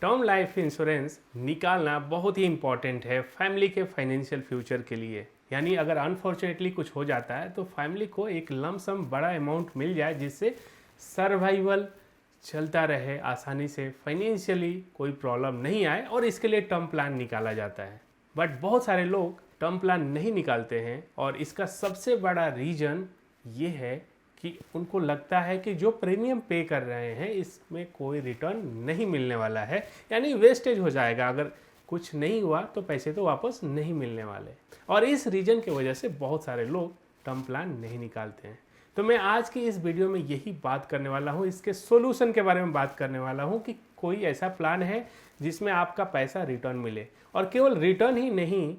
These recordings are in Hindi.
टर्म लाइफ इंश्योरेंस निकालना बहुत ही इम्पॉर्टेंट है फैमिली के फाइनेंशियल फ्यूचर के लिए। यानी अगर अनफॉर्चुनेटली कुछ हो जाता है तो फैमिली को एक लमसम बड़ा अमाउंट मिल जाए जिससे सर्वाइवल चलता रहे आसानी से, फाइनेंशियली कोई प्रॉब्लम नहीं आए, और इसके लिए टर्म प्लान निकाला जाता है। बट बहुत सारे लोग टर्म प्लान नहीं निकालते हैं और इसका सबसे बड़ा रीज़न ये है कि उनको लगता है कि जो प्रीमियम पे कर रहे हैं इसमें कोई रिटर्न नहीं मिलने वाला है, यानी वेस्टेज हो जाएगा। अगर कुछ नहीं हुआ तो पैसे तो वापस नहीं मिलने वाले, और इस रीजन की वजह से बहुत सारे लोग टर्म प्लान नहीं निकालते हैं। तो मैं आज की इस वीडियो में यही बात करने वाला हूँ, इसके सोल्यूशन के बारे में बात करने वाला हूँ कि कोई ऐसा प्लान है जिसमें आपका पैसा रिटर्न मिले, और केवल रिटर्न ही नहीं,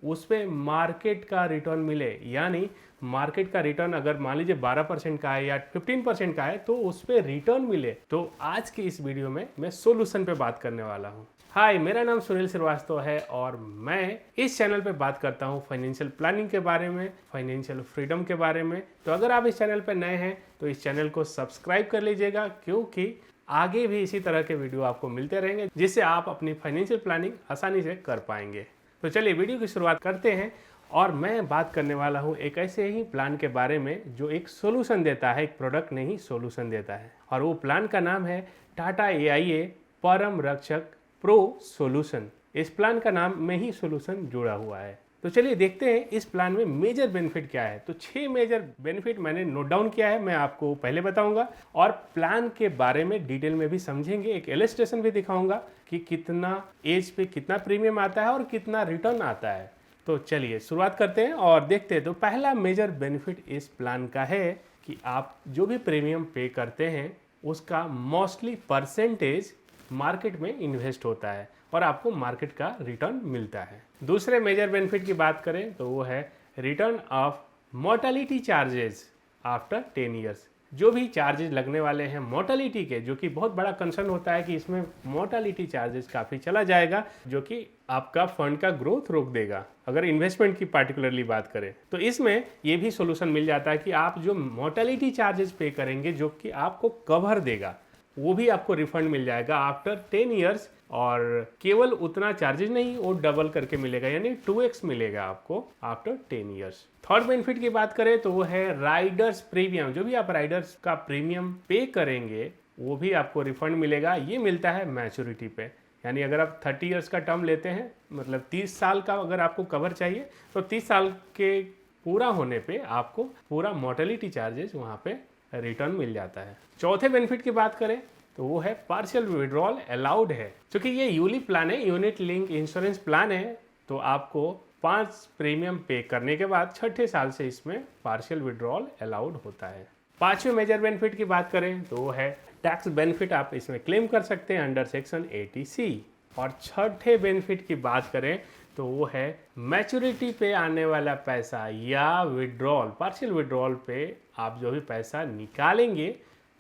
उस पर मार्केट का रिटर्न मिले। यानी मार्केट का रिटर्न अगर मान लीजिए 12% का है या 15% का है तो उस पर रिटर्न मिले। तो आज की इस वीडियो में मैं सोल्यूशन पे बात करने वाला हूँ। हाय, मेरा नाम सुनील श्रीवास्तव है और मैं इस चैनल पे बात करता हूँ फाइनेंशियल प्लानिंग के बारे में, फाइनेंशियल फ्रीडम के बारे में। तो अगर आप इस चैनल पर नए हैं तो इस चैनल को सब्सक्राइब कर लीजिएगा, क्योंकि आगे भी इसी तरह के वीडियो आपको मिलते रहेंगे जिससे आप अपनी फाइनेंशियल प्लानिंग आसानी से कर पाएंगे। तो चलिए वीडियो की शुरुआत करते हैं, और मैं बात करने वाला हूँ एक ऐसे ही प्लान के बारे में जो एक सोल्यूशन देता है, एक प्रोडक्ट नहीं सोल्यूशन देता है। और वो प्लान का नाम है टाटा AIA परम रक्षक प्रो सोल्यूशन। इस प्लान का नाम में ही सोल्यूशन जुड़ा हुआ है। तो चलिए देखते हैं इस प्लान में मेजर बेनिफिट क्या है। तो 6 मेजर बेनिफिट मैंने नोट डाउन किया है, मैं आपको पहले बताऊंगा, और प्लान के बारे में डिटेल में भी समझेंगे। एक इलस्ट्रेशन भी दिखाऊंगा कि कितना एज पे कितना प्रीमियम आता है और कितना रिटर्न आता है। तो चलिए शुरुआत करते हैं और देखते हैं। तो पहला मेजर बेनिफिट इस प्लान का है कि आप जो भी प्रीमियम पे करते हैं उसका मोस्टली परसेंटेज मार्केट में इन्वेस्ट होता है और आपको मार्केट का रिटर्न मिलता है। दूसरे मेजर बेनिफिट की बात करें तो वो है return of mortality charges after 10 years. जो भी चार्जेस लगने वाले हैं मोर्टेलिटी के, जो कि बहुत बड़ा कंसर्न होता है कि इसमें मोर्टेलिटी चार्जेस काफ़ी चला जाएगा, जो कि आपका फंड का ग्रोथ रोक देगा। अगर इन्वेस्टमेंट की पार्टिकुलरली बात करें तो इसमें ये भी सोल्यूशन मिल जाता है कि आप जो मोर्टेलिटी चार्जेस पे करेंगे जो कि आपको कवर देगा, वो भी आपको रिफंड मिल जाएगा आफ्टर 10 ईयर्स। और केवल उतना चार्जेस नहीं, वो डबल करके मिलेगा, यानी 2x मिलेगा आपको आफ्टर 10 ईयर्स। थर्ड बेनिफिट की बात करें तो वो है राइडर्स प्रीमियम। जो भी आप राइडर्स का प्रीमियम पे करेंगे वो भी आपको रिफंड मिलेगा। ये मिलता है मैच्योरिटी पे, यानी अगर आप 30 ईयर्स का टर्म लेते हैं, मतलब 30 साल का अगर आपको कवर चाहिए, तो 30 साल के पूरा होने पे आपको पूरा मोर्टेलिटी चार्जेस वहाँ पे रिटर्न मिल जाता है। चौथे बेनिफिट की बात करें तो वो है पार्शियल विड्रॉल अलाउड है। क्योंकि ये यूलिप प्लान है, यूनिट लिंक इंश्योरेंस प्लान है, तो आपको 5 प्रीमियम पे करने के बाद 6ठे साल से इसमें पार्शियल विड्रॉल अलाउड होता है। पांचवें मेजर बेनिफिट की बात करें तो वो है टैक्स बेनिफिट, आप इसमें क्लेम कर सकते हैं अंडर सेक्शन 80C। और छठे बेनिफिट की बात करें तो वो है मैच्योरिटी पे आने वाला पैसा या विड्रॉल, पार्शियल विड्रॉल पे आप जो भी पैसा निकालेंगे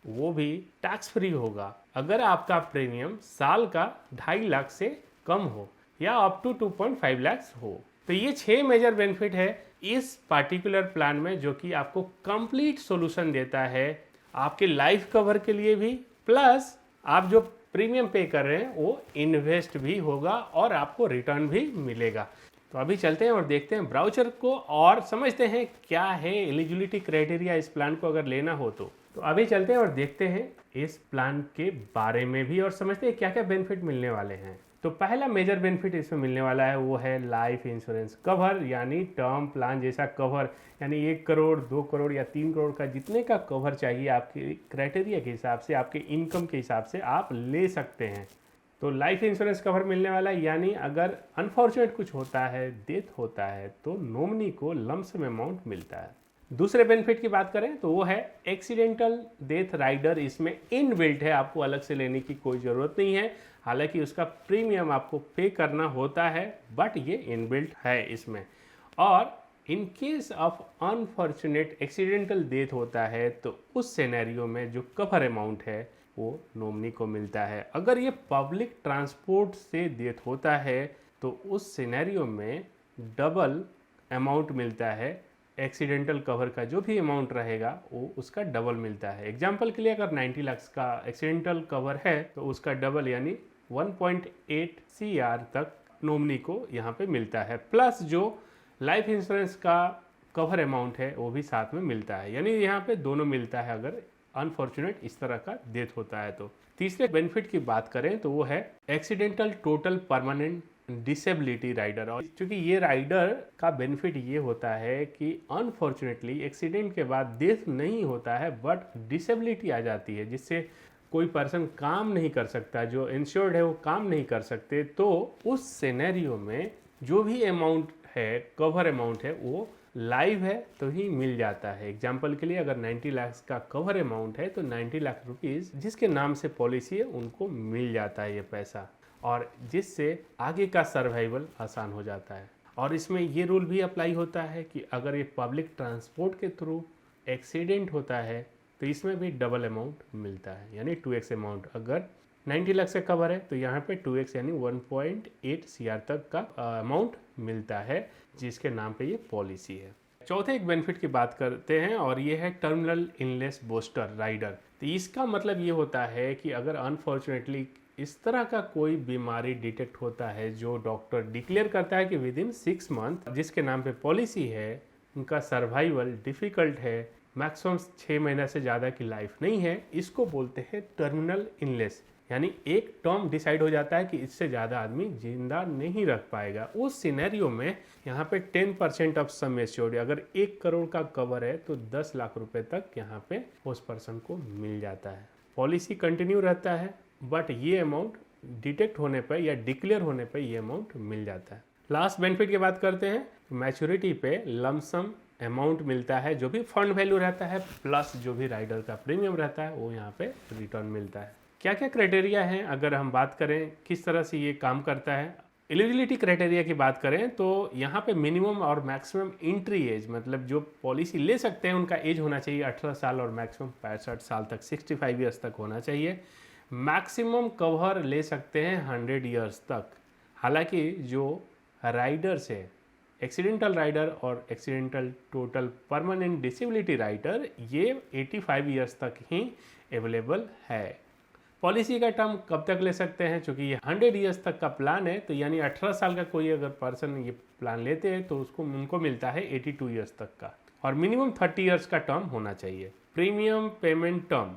वो भी टैक्स फ्री होगा अगर आपका प्रीमियम साल का 2.5 लाख से कम हो या अप टू 2.5 लाख हो। तो ये 6 मेजर बेनिफिट है इस पार्टिकुलर प्लान में, जो कि आपको कंप्लीट सॉल्यूशन देता है आपके लाइफ कवर के लिए भी, प्लस आप जो प्रीमियम पे कर रहे हैं वो इन्वेस्ट भी होगा और आपको रिटर्न भी मिलेगा। तो अभी चलते हैं और देखते हैं ब्राउचर को और समझते हैं क्या है एलिजिबिलिटी क्राइटेरिया इस प्लान को अगर लेना हो तो। अभी चलते हैं और देखते हैं इस प्लान के बारे में भी और समझते हैं क्या क्या बेनिफिट मिलने वाले हैं। तो पहला मेजर बेनिफिट इसमें मिलने वाला है वो है लाइफ इंश्योरेंस कवर, यानी टर्म प्लान जैसा कवर। यानी 1 करोड़ 2 करोड़ या 3 करोड़ का जितने का कवर चाहिए आपके क्राइटेरिया के हिसाब से, आपके इनकम के हिसाब से आप ले सकते हैं। तो लाइफ इंश्योरेंस कवर मिलने वाला है, यानी अगर अनफॉर्चुनेट कुछ होता है, डेथ होता है, तो नॉमिनी को लमसम अमाउंट मिलता है। दूसरे बेनिफिट की बात करें तो वो है एक्सीडेंटल डेथ राइडर। इसमें इनबिल्ट है, आपको अलग से लेने की कोई ज़रूरत नहीं है। हालांकि उसका प्रीमियम आपको पे करना होता है, बट ये इनबिल्ट है इसमें। और in case of unfortunate accidental death होता है तो उस सिनेरियो में जो कवर अमाउंट है वो नॉमिनी को मिलता है। अगर ये पब्लिक ट्रांसपोर्ट से डेथ होता है तो उस सिनेरियो में डबल अमाउंट मिलता है। एक्सीडेंटल कवर का जो भी अमाउंट रहेगा वो उसका डबल मिलता है। एग्जाम्पल के लिए अगर 90 लाख का एक्सीडेंटल कवर है तो उसका डबल यानी 1.8 CR तक नॉमिनी को यहाँ पे मिलता है, प्लस जो लाइफ इंश्योरेंस का कवर अमाउंट है वो भी साथ में मिलता है, यानी यहाँ पे दोनों मिलता है अगर अनफॉर्चुनेट इस तरह का डेथ होता है तो। तीसरे बेनिफिट की बात करें तो वो है accidental total permanent disability rider. और क्योंकि ये राइडर का बेनिफिट ये होता है कि अनफॉर्चुनेटली एक्सीडेंट के बाद डेथ नहीं होता है बट डिसेबिलिटी आ जाती है, जिससे कोई पर्सन काम नहीं कर सकता, जो इंश्योर्ड है वो काम नहीं कर सकते, तो उस सिनेरियो में जो भी अमाउंट है, कवर अमाउंट है, वो लाइव है तो ही मिल जाता है। एग्जाम्पल के लिए अगर 90 लाख का कवर अमाउंट है तो 90 लाख रुपीस जिसके नाम से पॉलिसी है उनको मिल जाता है ये पैसा, और जिससे आगे का सर्वाइवल आसान हो जाता है। और इसमें ये रूल भी अप्लाई होता है कि अगर ये पब्लिक ट्रांसपोर्ट के थ्रू एक्सीडेंट होता है तो इसमें भी डबल अमाउंट मिलता है, यानी 2x अमाउंट। अगर 90 लाख से कवर है तो यहाँ पे 2x यानी 1.8 CR तक का अमाउंट मिलता है जिसके नाम पे ये पॉलिसी है। चौथे एक बेनिफिट की बात करते हैं और ये है टर्मिनल इलनेस बूस्टर राइडर। तो इसका मतलब ये होता है कि अगर अनफॉर्चुनेटली इस तरह का कोई बीमारी डिटेक्ट होता है जो डॉक्टर डिक्लेयर करता है कि विद इन 6 मंथ जिसके नाम पे पॉलिसी है उनका सर्वाइवल डिफ़िकल्ट है, मैक्सिमम 6 महीना से ज़्यादा की लाइफ नहीं है, इसको बोलते हैं टर्मिनल इलनेस। यानी एक टर्म डिसाइड हो जाता है कि इससे ज़्यादा आदमी जिंदा नहीं रख पाएगा। उस सिनेरियो में यहाँ पे 10% ऑफ सम एश्योर्ड, अगर 1 करोड़ का कवर है तो 10 लाख रुपए तक यहाँ पे उस पर्सन को मिल जाता है। पॉलिसी कंटिन्यू रहता है बट ये अमाउंट डिटेक्ट होने पर या डिक्लेयर होने पर ये अमाउंट मिल जाता है। लास्ट बेनिफिट की बात करते हैं, मैच्योरिटी पे लमसम अमाउंट मिलता है, जो भी फंड वैल्यू रहता है प्लस जो भी राइडर का प्रीमियम रहता है वो यहाँ पे रिटर्न मिलता है। क्या क्या क्राइटेरिया हैं, अगर हम बात करें किस तरह से ये काम करता है। एलिजिबिलिटी क्राइटेरिया की बात करें तो यहाँ पे मिनिमम और मैक्सिमम एंट्री एज, मतलब जो पॉलिसी ले सकते हैं उनका एज होना चाहिए 18 साल और मैक्सिमम 65 साल तक, 65 ईयर्स तक होना चाहिए। मैक्सिमम कवर ले सकते हैं 100 ईयर्स तक। हालांकि जो राइडर्स है, एक्सीडेंटल राइडर और accidental total permanent disability rider, ये 85 ईयर्स तक ही अवेलेबल है। पॉलिसी का टर्म कब तक ले सकते हैं, क्योंकि ये 100 ईयर्स तक का प्लान है, तो यानी 18 साल का कोई अगर पर्सन ये प्लान लेते हैं तो उनको मिलता है 82 ईयर्स तक का, और मिनिमम 30 ईयर्स का टर्म होना चाहिए। प्रीमियम पेमेंट टर्म,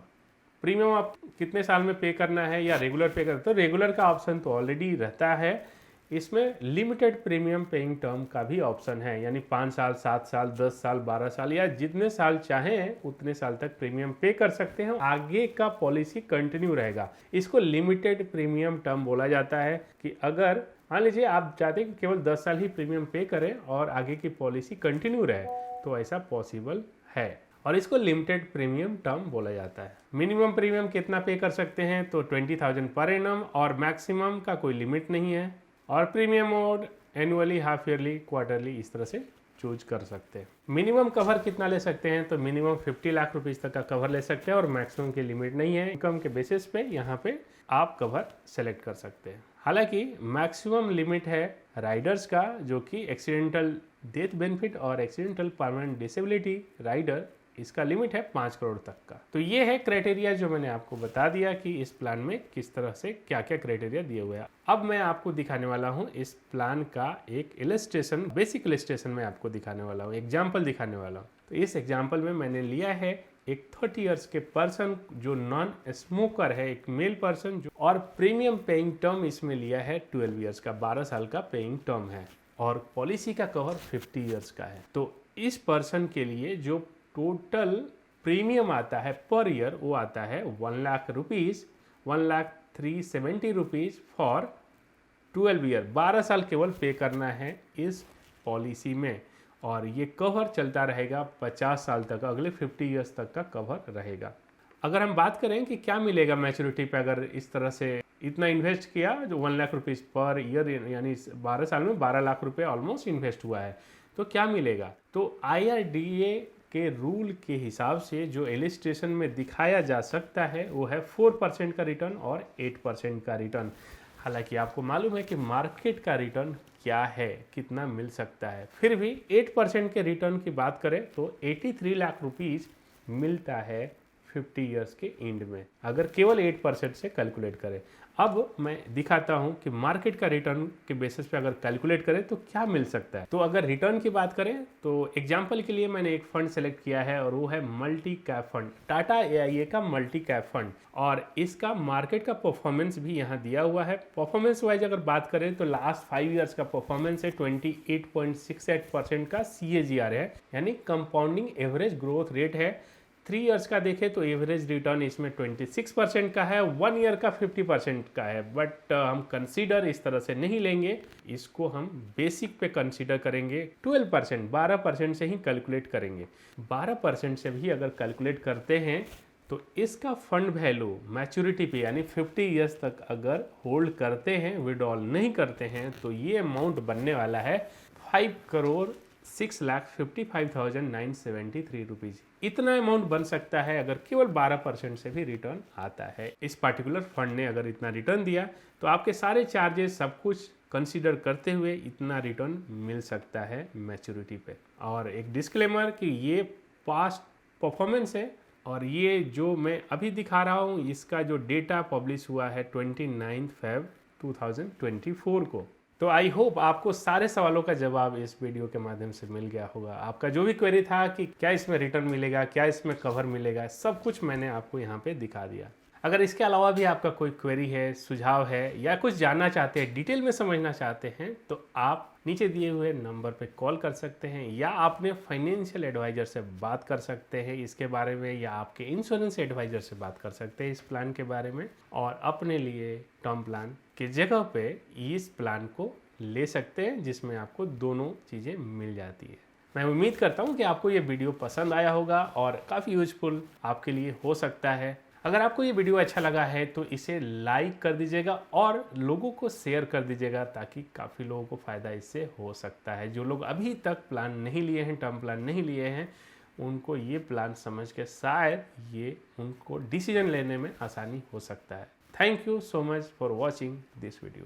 प्रीमियम आप कितने साल में पे करना है या रेगुलर पे करते हो, रेगुलर का ऑप्शन तो ऑलरेडी रहता है। इसमें लिमिटेड प्रीमियम पेइंग टर्म का भी ऑप्शन है, यानी 5 साल, 7 साल, 10 साल, 12 साल या जितने साल चाहें उतने साल तक प्रीमियम पे कर सकते हैं, आगे का पॉलिसी कंटिन्यू रहेगा। इसको लिमिटेड प्रीमियम टर्म बोला जाता है कि अगर मान लीजिए आप चाहते हैं कि केवल 10 साल ही प्रीमियम पे करें और आगे की पॉलिसी कंटिन्यू रहे, तो ऐसा पॉसिबल है, और इसको लिमिटेड प्रीमियम टर्म बोला जाता है। मिनिमम प्रीमियम कितना पे कर सकते हैं, तो 20,000 पर एनम, और मैक्सिमम का कोई लिमिट नहीं है। और premium mode annually, half yearly, quarterly, इस तरह से चूज कर सकते हैं। मिनिमम कवर कितना ले सकते हैं, तो मिनिमम 50 लाख रुपीस तक का कवर ले सकते हैं और मैक्सिमम की लिमिट नहीं है। इनकम के बेसिस पे यहाँ पे आप कवर सेलेक्ट कर सकते हैं। हालांकि मैक्सिमम लिमिट है राइडर्स का, जो कि एक्सीडेंटल डेथ बेनिफिट और एक्सीडेंटल परमानेंट डिसेबिलिटी राइडर, इसका लिमिट है 5 करोड़ तक का। तो ये है क्राइटेरिया जो मैंने आपको बता दिया कि इस प्लान में किस तरह से क्या क्या क्राइटेरिया दिए हुए हैं। अब मैं आपको दिखाने वाला हूँ इस प्लान का एक इलस्ट्रेशन, बेसिक इलस्ट्रेशन में आपको दिखाने वाला हूँ, एग्जाम्पल दिखाने वाला हूँ। तो इस एग्जाम्पल में मैंने लिया है एक 30 ईयर्स के पर्सन जो नॉन स्मोकर है, एक मेल पर्सन जो, और प्रीमियम पेइंग टर्म इसमें लिया है 12 ईयर्स का, 12 साल का पेइंग टर्म है, और पॉलिसी का कवर 50 ईयर्स का है। तो इस पर्सन के लिए जो टोटल प्रीमियम आता है पर ईयर वो आता है 1 lakh rupees, 1,03,70 rupees for 12 year. 12 साल केवल पे करना है इस पॉलिसी में, और ये कवर चलता रहेगा 50 साल तक, अगले 50 ईयर्स तक का कवर रहेगा। अगर हम बात करें कि क्या मिलेगा मैच्योरिटी पे, अगर इस तरह से इतना इन्वेस्ट किया, जो 1 लाख रुपीज़ पर ईयर, यानी 12 साल में 12 लाख रुपए ऑलमोस्ट इन्वेस्ट हुआ है, तो क्या मिलेगा। तो IRDA के रूल के हिसाब से जो इलस्ट्रेशन में दिखाया जा सकता है वो है 4% का रिटर्न और 8% का रिटर्न। हालांकि आपको मालूम है कि मार्केट का रिटर्न क्या है, कितना मिल सकता है, फिर भी 8% के रिटर्न की बात करें तो 83 लाख रुपीज़ मिलता है 50 ईयर्स के एंड में, अगर केवल 8% से कैलकुलेट करें। अब मैं दिखाता हूं कि मार्केट का रिटर्न के बेसिस पे अगर कैलकुलेट करें तो क्या मिल सकता है। तो अगर रिटर्न की बात करें तो एग्जांपल के लिए मैंने एक फंड सेलेक्ट किया है और वो है multi cap fund, Tata AIA का मल्टी कैप फंड, और इसका मार्केट का परफॉर्मेंस भी यहाँ दिया हुआ है। परफॉर्मेंस वाइज अगर बात करें तो लास्ट 5 ईयर्स का परफॉर्मेंस है 28.68% का CAGR है, यानी कंपाउंडिंग एवरेज ग्रोथ रेट है। 3 ईयर्स का देखें तो एवरेज रिटर्न इसमें 26% का है, 1 ईयर का 50% का है। बट हम कंसीडर इस तरह से नहीं लेंगे, इसको हम बेसिक पे कंसीडर करेंगे। 12%, 12% से ही कैलकुलेट करेंगे। 12% से भी अगर कैलकुलेट करते हैं तो इसका फंड वैल्यू मैच्योरिटी पे यानी 50 ईयर्स तक अगर होल्ड करते हैं, विड्रॉल नहीं करते हैं, तो ये अमाउंट बनने वाला है 5,55,973 रुपीज़। इतना अमाउंट बन सकता है अगर केवल 12% से भी रिटर्न आता है। इस पार्टिकुलर फंड ने अगर इतना रिटर्न दिया तो आपके सारे चार्जेस सब कुछ कंसीडर करते हुए इतना रिटर्न मिल सकता है मैच्योरिटी पे। और एक डिस्क्लेमर कि ये पास्ट परफॉर्मेंस है और ये जो मैं अभी दिखा रहा हूँ इसका जो डेटा पब्लिश हुआ है 29 Feb 2024 को। तो आई होप आपको सारे सवालों का जवाब इस वीडियो के माध्यम से मिल गया होगा। आपका जो भी क्वेरी था कि क्या इसमें रिटर्न मिलेगा, क्या इसमें कवर मिलेगा, सब कुछ मैंने आपको यहाँ पे दिखा दिया। अगर इसके अलावा भी आपका कोई क्वेरी है, सुझाव है या कुछ जानना चाहते हैं, डिटेल में समझना चाहते हैं, तो आप नीचे दिए हुए नंबर पे कॉल कर सकते हैं या आपने फाइनेंशियल एडवाइज़र से बात कर सकते हैं इसके बारे में, या आपके इंश्योरेंस एडवाइज़र से बात कर सकते हैं इस प्लान के बारे में, और अपने लिए टर्म प्लान की जगह पे इस प्लान को ले सकते हैं जिसमें आपको दोनों चीज़ें मिल जाती है। मैं उम्मीद करता हूँ कि आपको ये वीडियो पसंद आया होगा और काफ़ी यूजफुल आपके लिए हो सकता है। अगर आपको ये वीडियो अच्छा लगा है तो इसे लाइक कर दीजिएगा और लोगों को शेयर कर दीजिएगा, ताकि काफ़ी लोगों को फ़ायदा इससे हो सकता है। जो लोग अभी तक प्लान नहीं लिए हैं, टर्म प्लान नहीं लिए हैं, उनको ये प्लान समझ के शायद ये उनको डिसीजन लेने में आसानी हो सकता है। Thank you so much for watching this video.